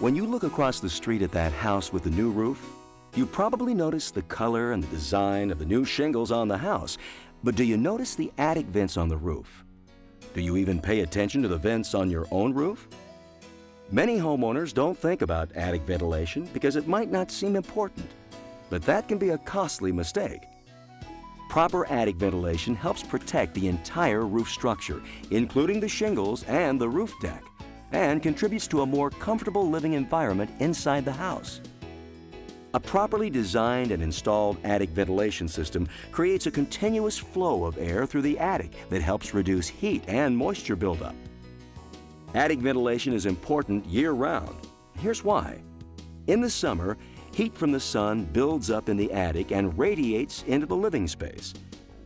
When you look across the street at that house with the new roof, you probably notice the color and the design of the new shingles on the house, but do you notice the attic vents on the roof? Do you even pay attention to the vents on your own roof? Many homeowners don't think about attic ventilation because it might not seem important, but that can be a costly mistake. Proper attic ventilation helps protect the entire roof structure, including the shingles and the roof deck, and contributes to a more comfortable living environment inside the house. A properly designed and installed attic ventilation system creates a continuous flow of air through the attic that helps reduce heat and moisture buildup. Attic ventilation is important year-round. Here's why. In the summer, heat from the sun builds up in the attic and radiates into the living space.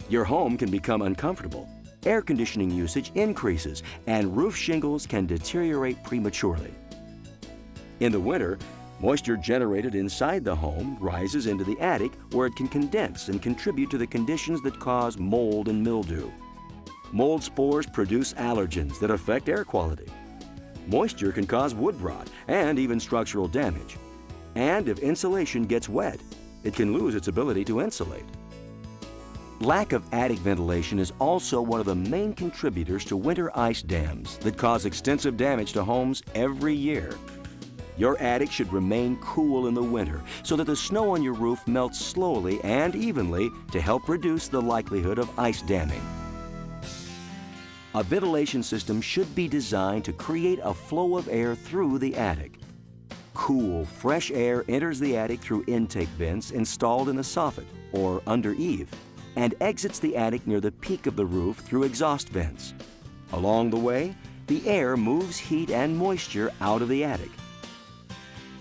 Your home can become uncomfortable. Air conditioning usage increases, and roof shingles can deteriorate prematurely. In the winter, moisture generated inside the home rises into the attic where it can condense and contribute to the conditions that cause mold and mildew. Mold spores produce allergens that affect air quality. Moisture can cause wood rot and even structural damage. And if insulation gets wet, it can lose its ability to insulate. Lack of attic ventilation is also one of the main contributors to winter ice dams that cause extensive damage to homes every year. Your attic should remain cool in the winter so that the snow on your roof melts slowly and evenly to help reduce the likelihood of ice damming. A ventilation system should be designed to create a flow of air through the attic. Cool, fresh air enters the attic through intake vents installed in the soffit or under eave, and exits the attic near the peak of the roof through exhaust vents. Along the way, the air moves heat and moisture out of the attic.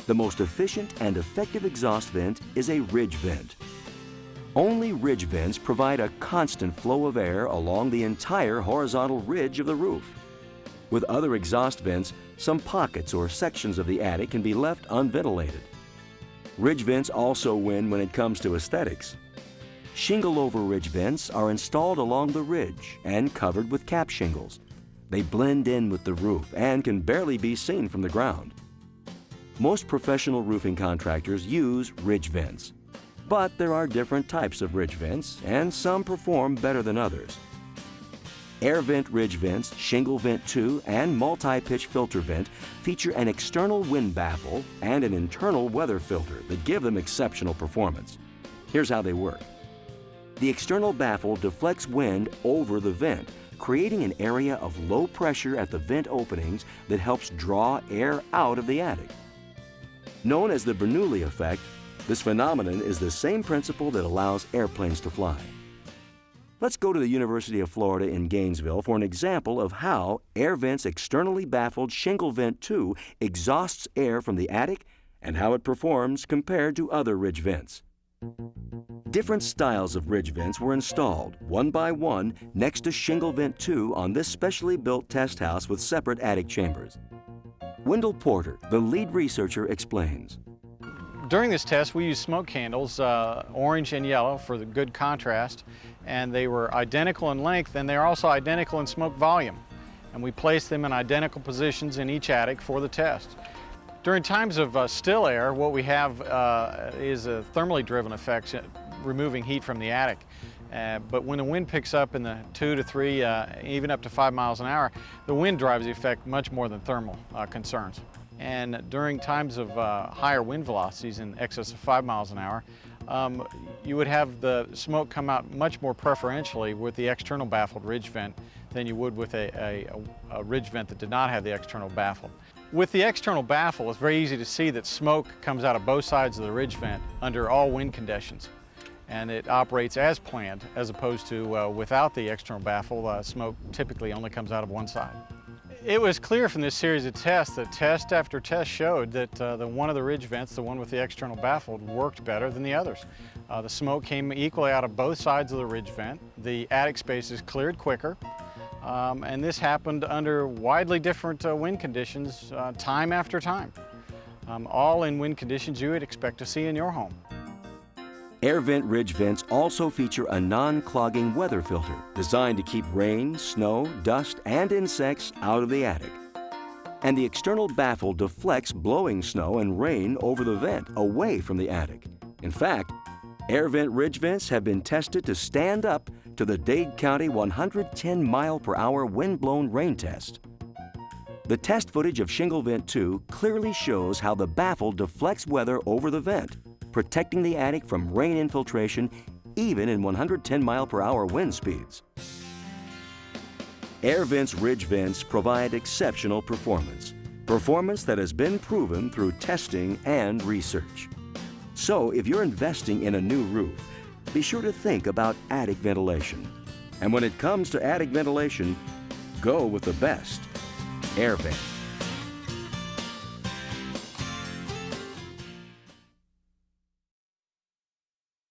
The most efficient and effective exhaust vent is a ridge vent. Only ridge vents provide a constant flow of air along the entire horizontal ridge of the roof. With other exhaust vents, some pockets or sections of the attic can be left unventilated. Ridge vents also win when it comes to aesthetics. Shingle-over ridge vents are installed along the ridge and covered with cap shingles. They blend in with the roof and can barely be seen from the ground. Most professional roofing contractors use ridge vents, but there are different types of ridge vents, and some perform better than others. Air vent ridge vents, shingle vent 2, and multi-pitch filter vent feature an external wind baffle and an internal weather filter that give them exceptional performance. Here's how they work. The external baffle deflects wind over the vent, creating an area of low pressure at the vent openings that helps draw air out of the attic. Known as the Bernoulli effect, this phenomenon is the same principle that allows airplanes to fly. Let's go to the University of Florida in Gainesville for an example of how Air Vent's externally baffled Shingle Vent 2 exhausts air from the attic and how it performs compared to other ridge vents. Different styles of ridge vents were installed, one by one, next to Shingle Vent 2 on this specially built test house with separate attic chambers. Wendell Porter, the lead researcher, explains. During this test, we used smoke candles, orange and yellow, for the good contrast, and they were identical in length, and they're also identical in smoke volume. And we placed them in identical positions in each attic for the test. During times of still air, what we have is a thermally driven effect, removing heat from the attic. But when the wind picks up in the 2 to 3, even up to 5 miles an hour, the wind drives the effect much more than thermal concerns. And during times of higher wind velocities in excess of 5 miles an hour, you would have the smoke come out much more preferentially with the external baffled ridge vent than you would with a ridge vent that did not have the external baffle. With the external baffle, it's very easy to see that smoke comes out of both sides of the ridge vent under all wind conditions. And it operates as planned, as opposed to without the external baffle, smoke typically only comes out of one side. It was clear from this series of tests that test after test showed that one of the ridge vents, the one with the external baffle, worked better than the others. The smoke came equally out of both sides of the ridge vent. The attic spaces cleared quicker, and this happened under widely different wind conditions time after time, all in wind conditions you would expect to see in your home. Air vent ridge vents also feature a non-clogging weather filter designed to keep rain, snow, dust, and insects out of the attic. and the external baffle deflects blowing snow and rain over the vent, away from the attic. In fact, air vent ridge vents have been tested to stand up to the Dade County 110-mile-per-hour wind-blown rain test. The test footage of Shingle Vent 2 clearly shows how the baffle deflects weather over the vent, protecting the attic from rain infiltration even in 110-mile-per-hour wind speeds. Air Vent's ridge vents provide exceptional performance that has been proven through testing and research. So if you're investing in a new roof, be sure to think about attic ventilation. And when it comes to attic ventilation, go with the best, Air Vent.